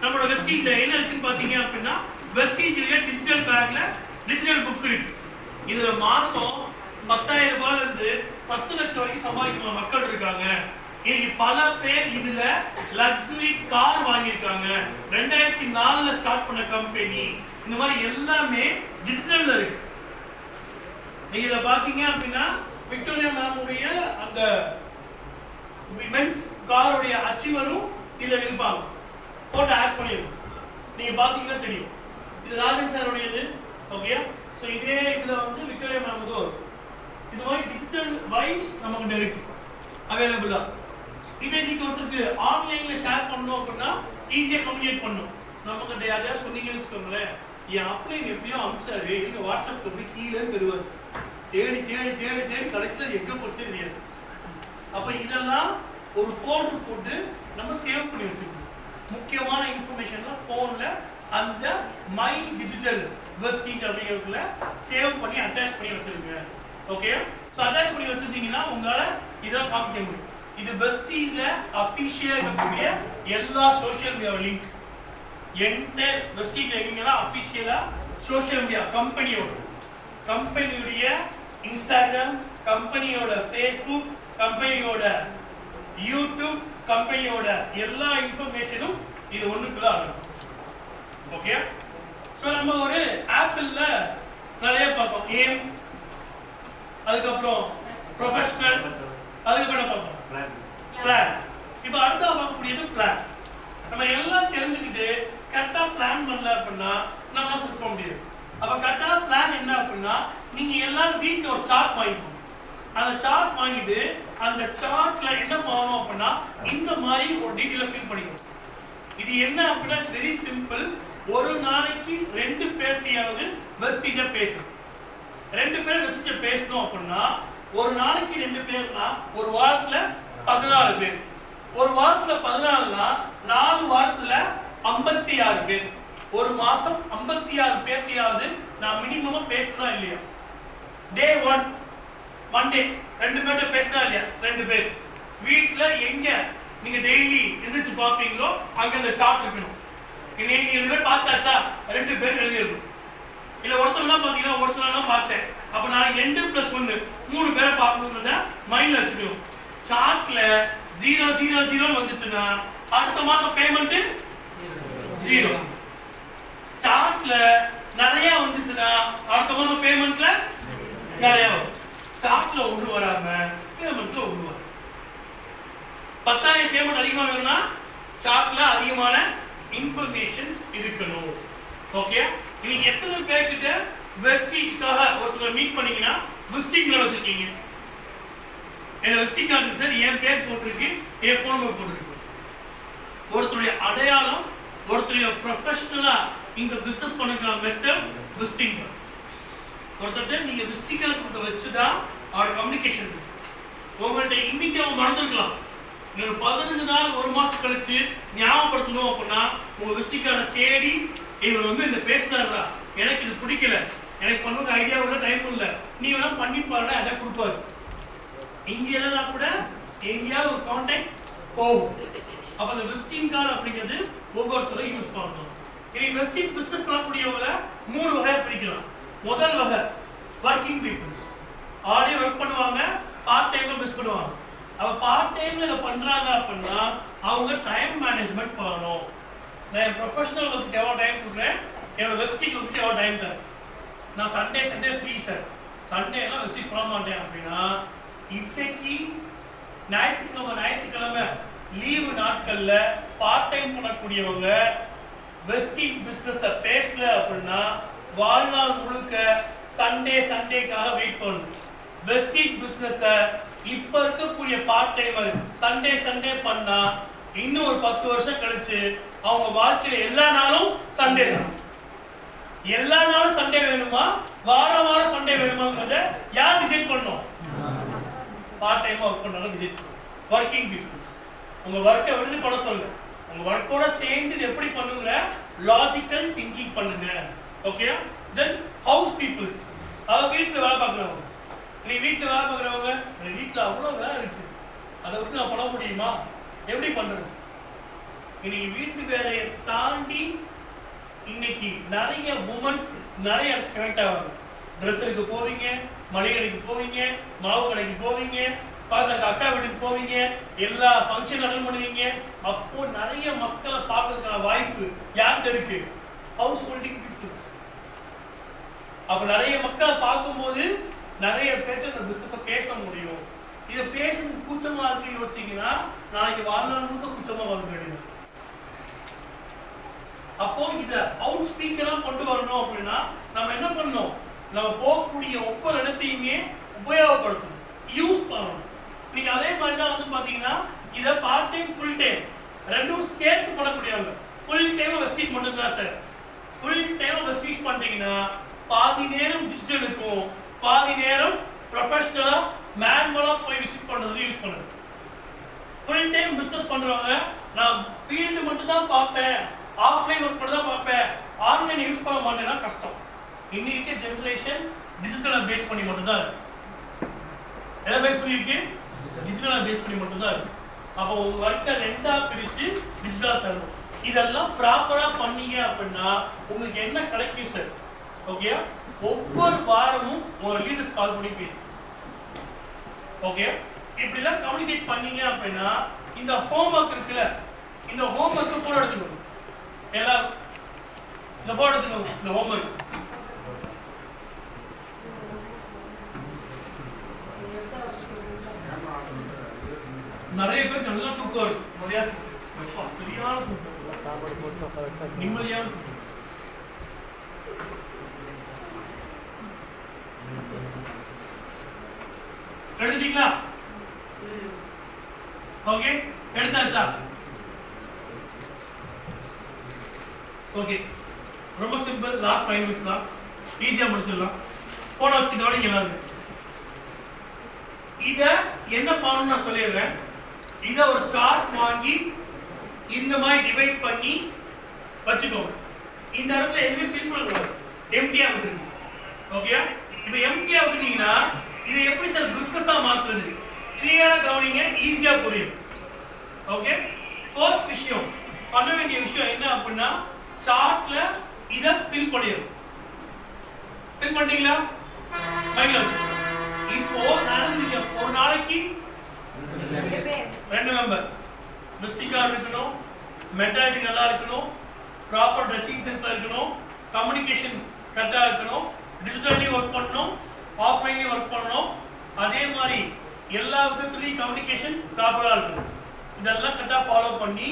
நம்மளோட வெஸ்டீஜ்ல என்ன இருக்குன்னு பாத்தீங்க அப்படின்னா வெஸ்டீஜ்ல டிஜிட்டல் பேக்ல டிஜிட்டல் புக் இருக்கு. இதுல மாசம் 10,000 ரூபாயில இருந்து 10 லட்சம் வரைக்கும் சம்பாதிக்கிற மக்கள் இருக்காங்க. இன்னைக்கு பல பேர் இதுல லக்ஸுரி கார் வாங்கியிருக்காங்க. 2004ல ஸ்டார்ட் பண்ண கம்பெனி. இந்த மாதிரி எல்லாமே டிஜிட்டல்ல இருக்கு. நீங்க இத பாத்தீங்க அப்படின்னா விக்டோரியா மேமுடைய அந்த விமென்ஸ் காரோடைய அச்சீவரும் இதுல இருப்பாங்க. போட்டோ ஆட் பண்ணிருக்கோம். நீங்க பாத்தீங்கன்னா தெரியும். இது ராஜன் சாருடையது. ஓகே? சோ இதே இதுல வந்து விக்டோரியா மேமுதோ இது மாதிரி டிஜிட்டல் வைஸ் நமக்கு இருக்கு. அவைலபிளா. இதை நீங்க ஒருத்தருக்கு ஆன்லைன்ல ஷேர் பண்ணணும் அப்படின்னா ஈஸியா கம்யூனிகேட் பண்ணும். நமக்கு யாரையா சொன்னீங்கன்னு வச்சுக்கோங்களேன், என் அப்ளைன் எப்படியோ அனுப்பிச்சாரு எங்க வாட்ஸ்அப்ல போய் கீழே பெறுவார். தேடி தேடி தேடி தேடி கடைசியில் எங்க போச்சு தெரியாது. அப்ப இதெல்லாம் ஒரு ஃபோல்டர் போட்டு நம்ம சேவ் பண்ணி வச்சிருக்கோம். முக்கியமான இன்ஃபர்மேஷன்லாம் ஃபோன்ல அந்த மை டிஜிட்டல் வெஸ்டீஜ் அப்படிங்கிறதுல சேவ் பண்ணி அட்டாச் பண்ணி வச்சிருங்க. ஓகே? ஸோ அட்டாச் பண்ணி வச்சிருந்தீங்கன்னா உங்களால இதெல்லாம் காமிக்க முடியும். இது வெஸ்டீஜ்ல அபிஷியலா இருக்கக்கூடிய எல்லா சோஷியல் மீடியா லிங்க் என்டையர் வெஸ்டீஜ்ல இருக்கீங்கன்னா அபிஷியலா சோஷியல் மீடியா கம்பெனியுடைய இன்ஸ்டாகிராம், கம்பெனியோட ஃபேஸ்புக், கம்பெனியோட யூடியூப், கம்பெனியோட எல்லா இன்ஃபர்மேஷனும் இது ஒண்ணுக்குள்ள ஆகும். ஓகே? சோ நம்ம ஒரு ஆப்பிள்ல நிறைய பார்ப்போம். ஏம், அதுக்கப்புறம் ப்ரொஃபஷனல், அதுக்கப்புறம் பார்ப்போம் பிளான். இப்போ அடுத்த பார்க்கக்கூடியது பிளான். நம்ம எல்லாம் தெரிஞ்சுக்கிட்டு கரெக்டா பிளான் பண்ணல அப்படின்னா நம்ம சக்சஸ் பண்ண முடியாது. அப்ப கரெக்டான பிளான் என்ன அப்படின்னா நீங்க எல்லாரும் வீட்டுல ஒரு சார்ட் வாங்கிக்கணும். அந்த சார்ட் வாங்கிட்டு அந்த சார்ட்ல என்ன பண்ணணும் அப்படின்னா இந்த மாதிரி ஒரு டீடைல ஃபில் பண்ணிக்கணும். இது என்ன அப்படின்னா இட்ஸ் வெரி சிம்பிள். ஒரு நாளைக்கு 2 பேர்கிட்டயாவது வெஸ்டீஜா பேசணும். 2 பேர் வெஸ்டீஜா பேசணும் அப்படின்னா ஒரு நாளைக்கு 2 பேர்னா ஒரு வாரத்துல 14 பேர். ஒரு வாரத்துல 14னா 4 வாரத்துல 56 பேர். ஒரு மாசம் 56 பேர்கிட்டயாவது நான் மினிமமா பேசணுமா இல்லையா? டே 1 மண்டே 2 பேர்ட்ட பேசினா இல்லையா? 2 பேர். வீட்டுல எங்க நீங்க டெய்லி எந்திரிச்சு பாப்பீங்களோ அங்க அந்த சார்ட் இருக்கணும். இன்னைக்கு 2 பேர் பார்த்தாச்சா? 2 பேர் எழுதிருக்கும். இல்ல ஒருத்தவங்க தான் பாத்தீங்கன்னா ஒருத்தவங்க தான் பார்த்தேன். அப்ப நான் 2+1 3 பேரை பார்க்கணும்ன்றத மைண்ட்ல வச்சுக்கணும். சார்ட்ல 000 வந்துச்சுன்னா அடுத்த மாசம் பேமெண்ட் 0. சார்ட்ல நிறைய வந்துச்சுன்னா அடுத்த மாசம் பேமெண்ட்ல நிறைய வரும். சார்ட்ல ஒன்று வராம பேமெண்ட்ல ஒன்று வரும். 10,000 பேமெண்ட் அதிகமா வேணும்னா சார்ட்ல அதிகமான இன்ஃபர்மேஷன்ஸ் இருக்கணும். ஓகே? நீங்க எத்தனை பேர்கிட்ட வெஸ்டீஜ்க்காக ஒருத்தரை மீட் பண்ணீங்கன்னா விசிட்டிங் கார்டு வச்சிருக்கீங்க? என்ன விசிட்டிங் கார்டு சார் என் பேர் போட்டிருக்கு, என் போன் நம்பர் போட்டிருக்கு. ஒருத்தருடைய அடையாளம், ஒருத்தருடைய ப்ரொஃபஷனலா இந்த பிசினஸ் பண்ணுற மெத்தட் விசிட்டிங் கார்டு. ஒருத்தர் நீங்க விசிட்டிங் கார்டு வச்சுதான் அவரோட கம்யூனிகேஷன் இருக்கு. உங்கள்கிட்ட இன்னைக்கு அவங்க மறந்துருக்கலாம். நீங்க 15 நாள் 1 மாசம் கழிச்சு ஞாபகப்படுத்தணும் அப்படின்னா உங்க விசிட்டிங் கார்டை தேடி இவர் வந்து இந்த பேசினாரா, எனக்கு இது பிடிக்கல, எனக்கு பண்ணுற ஐடியா இல்லை, டைம் இல்லை, நீ வேணா பண்ணி பாருங்க, அதை கொடுப்பாரு. இங்க இல்லைனா கூட எங்கேயாவது ஒரு கான்டாக்ட் போகும். அப்ப அந்த விசிட்டிங் கார்டு அப்படிங்கிறது ஒவ்வொருத்தரும் யூஸ் பண்ணணும். இன்னைக்கு வெஸ்டிங் பிசினஸ் பண்ணக்கூடியவங்க 3 வகையா பிரிக்கலாம். முதல் வகை ஒர்க்கிங் பீப்புள்ஸ். ஆல்ரெடி ஒர்க் பண்ணுவாங்க, பார்ட் டைம்ல மிஸ் பண்ணுவாங்க. அப்ப பார்ட் டைம்ல இதை பண்றாங்க அப்படின்னா அவங்க டைம் மேனேஜ்மெண்ட் பண்ணணும். நான் ப்ரொஃபஷனல் ஒர்க்கு எவ்வளோ டைம் கொடுக்குறேன், என்னோட வெஸ்டிங் ஒர்க்கு எவ்வளோ டைம் தரேன். நான் சண்டே ஃப்ரீ சார், சண்டே எல்லாம் விசிட் பண்ண மாட்டேன் அப்படின்னா இன்னைக்கு ஞாயிற்றுக்கிழமை லீவு நாட்கள்ல பார்ட் டைம் பண்ணக்கூடியவங்க வெஸ்டிங் பிசினஸ் பேசல அப்படின்னா வாழ்நாள் முழுக்க சண்டேக்காக வெயிட் பண்ணணும். வெஸ்டிங் பிசினஸ் இப்ப இருக்கக்கூடிய பார்ட் டைமர் சண்டே பண்ணா இன்னும் ஒரு 10 வருஷம் கழிச்சு அவங்க வாழ்க்கையில எல்லா நாளும் சண்டே தான். எல்லா நாளும் சண்டே வேணுமா, வாரம் சண்டே வேணுமாங்கிறத யார் டிசைட் பண்ணணும்? பார்ட் டைமா ஒர்க் பண்றவங்க டிசைட் பண்ணணும். ஒர்க்கிங் பீப்புள்ஸ் உங்க ஒர்க்கை விடுத்து பண்ண சொல்லுங்க. உங்க ஒர்க்கோட சேர்ந்து எப்படி பண்ணுங்க, லாஜிக்கல் திங்கிங் பண்ணுங்க. ஓகே. தென் ஹவுஸ் பீப்புள்ஸ், அதாவது வீட்டில் வேலை பார்க்குறவங்க. நீ வீட்டில் வேலை பார்க்குறவங்க, வீட்டில் அவ்வளோ வேலை இருக்கு, அதை விட்டு நான் பண்ண முடியுமா? எப்படி பண்றது? இன்னைக்கு வீட்டு வேலையை தாண்டி இன்னைக்கு நிறைய உமன் நிறைய கனெக்ட் ஆவாங்க. ட்ரெஸ் எடுக்க போவீங்க, மளிகை கடைக்கு போவீங்க, மாவு கடைக்கு போவீங்க, பார்த்தாக்க அக்கா வீட்டுக்கு போவீங்க, எல்லா ஃபங்க்ஷன் அட்டன் பண்ணுவீங்க. அப்போ நிறைய மக்களை பார்க்கறதுக்கான வாய்ப்பு யார்கிட்ட இருக்கு? House holding people. அப்ப நிறைய மக்களை பார்க்கும்போது நிறைய பேர்ட்ட இந்த பிசினஸை பேச முடியும். இதை பேசுறதுக்கு கூச்சமா இருக்கு யோசிச்சீங்கன்னா நாளைக்கு வாழ்நாள் முழுக்க கூச்சமா வாங்க வேண்டியது. அப்போ இத அவுட் ஸ்பீக்கரா கொண்டு வரணும் அப்படின்னா நம்ம என்ன பண்ணணும்? நம்ம போகக்கூடிய ஒவ்வொரு இடத்தையுமே உபயோகப்படுத்தணும், யூஸ் பண்ணணும். நீங்க அதே மாதிரி தான் வந்து பாத்தீங்கன்னா இத பார்ட் டைம் ஃபுல் டைம் ரெண்டும் சேர்த்து பண்ணக்கூடியவங்க. ஃபுல் டைம் வெஸ்டீஜ் மட்டும் தான் சார். ஃபுல் டைம் வெஸ்டீஜ் பண்றீங்கன்னா பாதி நேரம் டிஜிட்டலுக்கும் பாதி நேரம் ப்ரொஃபஷனலா மேனுவலா போய் விசிட் பண்றது யூஸ் பண்ணுது. ஃபுல் டைம் பிசினஸ் பண்றவங்க நான் ஃபீல்டு மட்டும் தான் பார்ப்பேன், ஆஃப்லைன் ஒர்க் மட்டும் தான் பார்ப்பேன், ஆன்லைன் யூஸ் பண்ண மாட்டேன்னா கஷ்டம். இன்னைக்கு ஜெனரேஷன் டிஜிட்டலா பேஸ் பண்ணி மட்டும் தான் இருக்கு. எதை பேஸ் பண்ணி இருக்கு? டிஜிட்டலா பேஸ் பண்ணி மட்டும் தான் இருக்கு. அப்போ உங்க ஒர்க்கை ரெண்டா பிரிச்சு டிஜிட்டலா தரணும். இதெல்லாம் ப்ராப்பரா பண்ணீங்க அப்படின்னா உங்களுக்கு என்ன கிடைக்கும் சார்? ஓகே, ஒவ்வொரு வாரமும் ஒரு லீடர்ஸ் கால் பண்ணி பேசுங்க. ஓகே, இப்படிலாம் கம்யூனிகேட் பண்ணீங்க அப்படின்னா இந்த ஹோம்வொர்க் இருக்குல்ல, இந்த ஹோம்வொர்க் போட எடுத்துக்கணும். எல்லாரும் இந்த போட எடுத்துக்கணும். இந்த ஹோம்வொர்க் நிறைய பேர் நல்லா தூக்கம் இருக்கு, சரியான தூக்கம், நிம்மதியான தூக்கம். எடுத்துட்டீங்களா? ஓகே, எடுத்தாச்சா? ஓகே, ரொம்ப சிம்பிள். லாஸ்ட் 5 மினிட்ஸ் தான், ஈஸியா முடிச்சிடலாம். போன வச்சுட்டு கவனிங்க எல்லாரும். இத என்ன பண்ணணும்னு நான் சொல்லிடுறேன். இத ஒரு சார்ட் வாங்கி இந்த மாதிரி டிவைட் பண்ணி வச்சுக்கோங்க. இந்த இடத்துல எதுவுமே ஃபில் பண்ணக்கூடாது, எம்டியா விட்டுருங்க. ஓகே, இப்போ எம்டியா விட்டுட்டீங்கன்னா இதை எப்படி சார் பிசினஸா மாத்துறது? கிளியரா கவனிங்க, ஈஸியா புரியும். ஓகே, ஃபர்ஸ்ட் விஷயம் பண்ண வேண்டிய விஷயம் என்ன அப்படின்னா சார்ட்ல இத ஃபில் பண்ணிரும். ஃபில் பண்ணீங்களா? ஃபைனல். இப்போ நடந்துச்சு ஒரு நாளைக்கு 2 மெம்பர் மிஸ்டிக்கா இருக்கணும், மென்டாலிட்டி நல்லா இருக்கணும், ப்ராப்பர் ட்ரெஸ்ஸிங் சென்ஸ்ல இருக்கணும், கம்யூனிகேஷன் கரெக்டா இருக்கணும், டிஜிட்டலி ஒர்க் பண்ணணும், ஆஃப்லைன்லயும் ஒர்க் பண்ணணும். அதே மாதிரி எல்லா விதத்துலயும் கம்யூனிகேஷன் ப்ராப்பரா இருக்கணும். இதெல்லாம் கரெக்டா ஃபாலோ பண்ணி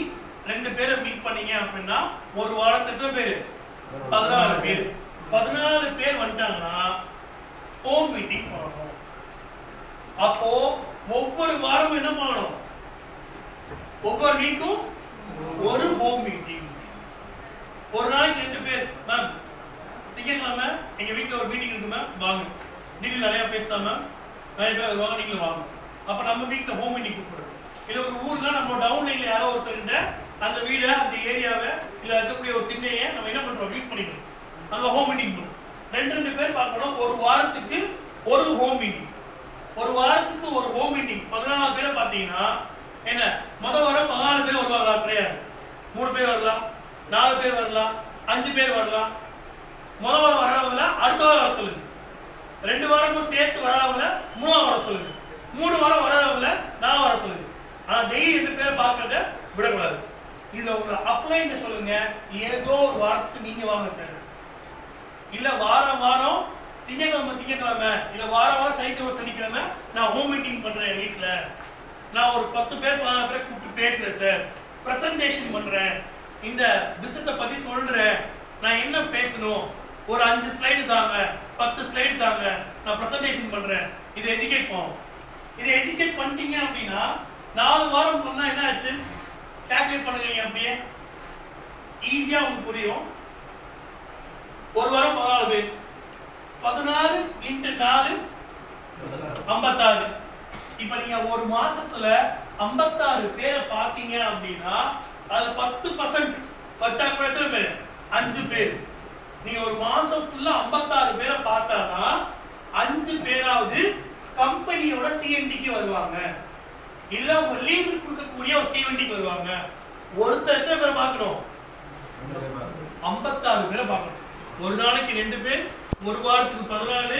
2 பேரை மீட் பண்ணீங்க அப்படின்னா ஒரு வாரத்துக்கு பேரு 14 பேர். 14 பேர் வந்துட்டாங்கன்னா ஹோம் மீட்டிங் பண்ணணும். அப்போ ஒவ்வொரு வாரமும் என்ன பண்ணணும்? ஒவ்வொரு வீக்கும் ஒரு ஹோம் மீட்டிங். ஒரு நாளைக்கு 2 பேர். மேம் திங்கட்கிழமை எங்க வீட்டில் ஒரு மீட்டிங் இருக்கு மேம், வாங்க. நீங்க நிறைய பேசலாம் மேம், நிறைய பேர் வருவாங்க, நீங்களும் வாங்க. அப்ப நம்ம வீட்டில் ஹோம் மீட்டிங் கூப்பிடுறோம். இல்லை ஒரு ஊர்ல நம்ம டவுன்லைன்ல யாரோ ஒருத்தர் அந்த வீடை, அந்த ஏரியாவை, இல்லை இருக்கக்கூடிய ஒரு திண்ணையை நம்ம என்ன பண்றோம்? யூஸ் பண்ணிக்கிறோம். அங்க ஹோம் மீட்டிங் பண்ணுவோம். 2 பேர் பார்க்கணும். ஒரு வாரத்துக்கு ஒரு ஹோம் மீட்டிங். ஒரு வாரத்துக்கு ஒரு ஹோம் மீட்டிங். 14 பேரை பார்த்தீங்கன்னா என்ன, முதல் வாரம் 14 பேர் வருவாங்களா? கிடையாது. 3 பேர் வரலாம், 4 பேர் வரலாம், 5 பேர் வரலாம். முதல் வாரம் வராதவங்கள அடுத்த வாரம் வர சொல்லுங்க. 2 வாரமும் சேர்த்து வராதவங்கள 3ஆம் வாரம் சொல்லுங்க. 3 வாரம் வராதவங்கள 4ஆம் வாரம் சொல்லுங்க. ஆனா டெய்லி 2 பேரை பார்க்கறத விடக்கூடாது. இதுல உங்க அப்ளைன்னு சொல்லுங்க. ஏதோ ஒரு வாரத்துக்கு நீங்க வாங்க சார். இல்ல வாரம் வாரம் திங்கக்கிழமை, இல்ல வாரம் சனிக்கிழமை நான் ஹோம் மீட்டிங் பண்றேன் என் வீட்டுல. நான் ஒரு 10 பேர் 15 பேர் கூப்பிட்டு பேசுறேன் சார், பிரசன்டேஷன் பண்றேன், இந்த பிசினஸை பத்தி சொல்றேன், நான் என்ன பேசணும், ஒரு 5 ஸ்லைடு தாங்க, 10 ஸ்லைடு தாங்க, நான் பிரசன்டேஷன் பண்றேன். இதை எஜுகேட் பண்ணும். இதை எஜுகேட் பண்ணிட்டீங்க அப்படின்னா 4 வாரம் பண்ணா என்ன ஆச்சு? கால்குலேட் பண்ணுங்க, அப்படியே ஈஸியா உங்களுக்கு புரியும். ஒரு வாரம் 14 பேர், 14 × 4 56. இப்ப நீங்க ஒரு மாசத்துல 56 பேரை பார்த்தீங்க அப்படின்னா அதுல 10% வச்சா கூட எத்தனை பேர்? 5 பேர். நீங்க ஒரு மாசம் ஃபுல்லா 56 பேரை பார்த்தாதான் 5 பேராவது கம்பெனியோட சிஎன்டிக்கு வருவாங்க, இல்ல உங்க லீடர் கொடுக்கக்கூடிய ஒரு சிஎன்டிக்கு வருவாங்க. ஒருத்தர் எத்தனை பேரை பார்க்கணும்? 56 பேரை பார்க்கணும். ஒரு நாளைக்கு 2 பேர், ஒரு வாரத்துக்கு 14,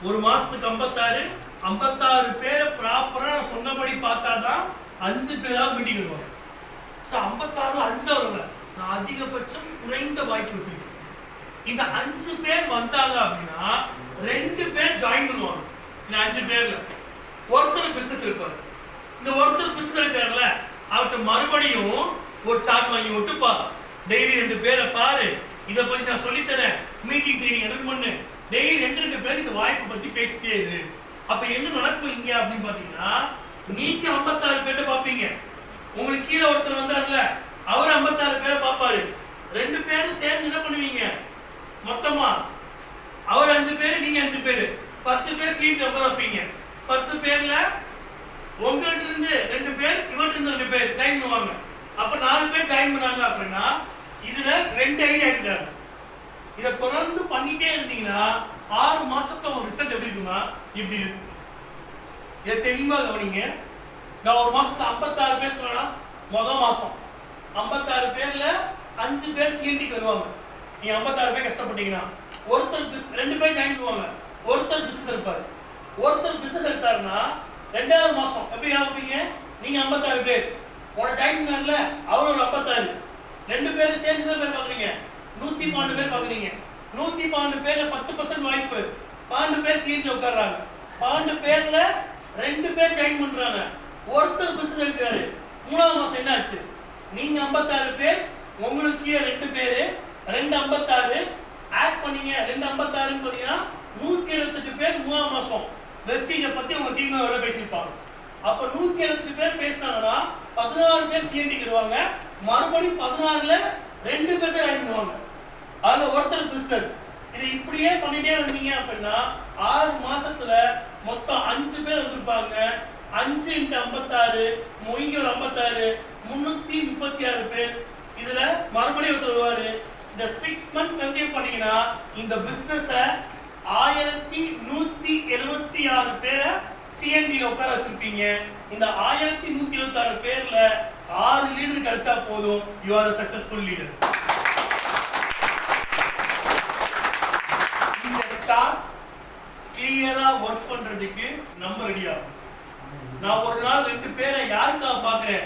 ஒரு மாசத்துக்கு 56. 56 பேரை ப்ராப்பரா நான் சொன்னபடி பார்த்தாதான் 5 பேராவது மீட்டிங் வருவாங்க. 56 5 தான் வருவாங்க. நான் அதிகபட்சம் குறைந்த வாய்ப்பு வச்சிருக்கேன். இந்த 5 பேர் வந்தாங்க அப்படின்னா 2 பேர் ஜாயின் பண்ணுவாங்க. இந்த 5 பேர்ல ஒருத்தர் பிசினஸ் இருப்பாரு. இந்த ஒருத்தர் பிசினஸ் இருக்காருல்ல, அவர்கிட்ட மறுபடியும் ஒரு சார்ட் வாங்கி விட்டுப்பா, டெய்லி 2 பேரை பாரு, இதை பத்தி நான் சொல்லித்தரேன், மீட்டிங் ட்ரைனிங் அட்டெண்ட் பண்ணு, டெய்லி 2 பேர் இந்த வாய்ப்பு பத்தி பேசிட்டே இரு. அப்ப என்ன நடக்கும் இங்க அப்படின்னு பாத்தீங்கன்னா, நீங்க 56 பேர்ட்ட பாப்பீங்க, உங்களுக்கு கீழே ஒருத்தர் வந்தாருல, அவர் 56 பேரை பார்ப்பாரு. 2 பேரும் சேர்ந்து என்ன பண்ணுவீங்க? மொத்தமா அவர் 5 பேர், நீங்க 5 பேர், 10 பேர் சீட் நம்பர் வைப்பீங்க. 10 பேர்ல உங்கள்கிட்ட இருந்து 2 பேர், இவர்கிட்ட இருந்து 2 பேர் ஜாயின் பண்ணுவாங்க. அப்ப 4 பேர் ஜாயின் பண்ணாங்க அப்படின்னா இதுல 2 ஐடியா இருக்காங்க. இதை தொடர்ந்து பண்ணிட்டே இருந்தீங்கன்னா 6 மாசத்துல ஒரு ரிசல்ட் எப்படி இருக்குன்னா இப்படி இருக்கும். இதை தெளிவா கவனிங்க. நான் ஒரு மாசத்துல 56 பேர் சொன்னா, முதல் மாசம் 56 பேர்ல 5 பேர் சிஎன்டிக்கு வருவாங்க. நீங்க 56 பேர் கஷ்டப்பட்டீங்கன்னா ஒருத்தர் 2 பேர் ஜாயின் பண்ணுவாங்க. ஒருத்தர் பிசினஸ் இருப்பாரு. ஒருத்தர் பிசினஸ் எடுத்தாருன்னா 2வது மாசம் எப்படி ஆகுப்பீங்க? நீங்க 56 பேர், உன ஜாயின் பண்ணார்ல அவர் ஒரு 56, 2 பேரும் சேர்ந்து தான் பேர் பாக்குறீங்க, 112 பேர் பாக்குறீங்க. 112 பேர்ல 10% வாய்ப்பு, 12 பேர் சீட்ல உட்கார்றாங்க. 12 பேர்ல 2 பேர் ஜாயின் பண்றாங்க. ஒருத்தர் பிசினஸ் இருக்காரு. 3வது மாசம் என்ன ஆச்சு? நீங்க 56 பேர், உங்களுக்கு 2 பேரு, 2 56 ஆட் பண்ணீங்க. 2 56 பாத்தீங்கன்னா 128 பேர் 3வது மாசம் வெஸ்டீஜ பத்தி உங்க டீம்ல வேலை பேசியிருப்பாங்க. அப்ப 128 பேர் பேசினாங்கன்னா 16 பேர் சிஎன்டிக்கு வருவாங்க. மறுபடியும் 16ல 2 பேர் தான் ஜாயின் பண்ணுவாங்க. அதுல ஒருத்தர் பிசினஸ். இது இப்படியே பண்ணிட்டே வந்தீங்க அப்படின்னா 6 மாசத்துல மொத்தம் 5 பேர் வந்திருப்பாங்க. 5 × 56 மொய்ங்க ஒரு 56, 336 பேர். இதுல மறுபடியும் ஒருத்தர் வருவாரு. இந்த 6 மந்த் கண்டினியூ பண்ணீங்கன்னா இந்த பிசினஸ 1176 பேரை சிஎன்டில உட்கார வச்சிருப்பீங்க. இந்த 1176 பேர்ல 6 லீடர் கிடைச்சா போதும், you are a successful leader. இந்த சார்ட் கிளியரா வர்க் பண்றதுக்கு நம்ம ரெடி ஆகும். நான் ஒரு நாள் 2 பேரை யாருக்காக பாக்குறேன்?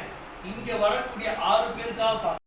இங்க வரக்கூடிய 6 பேருக்காக பாக்குறேன்.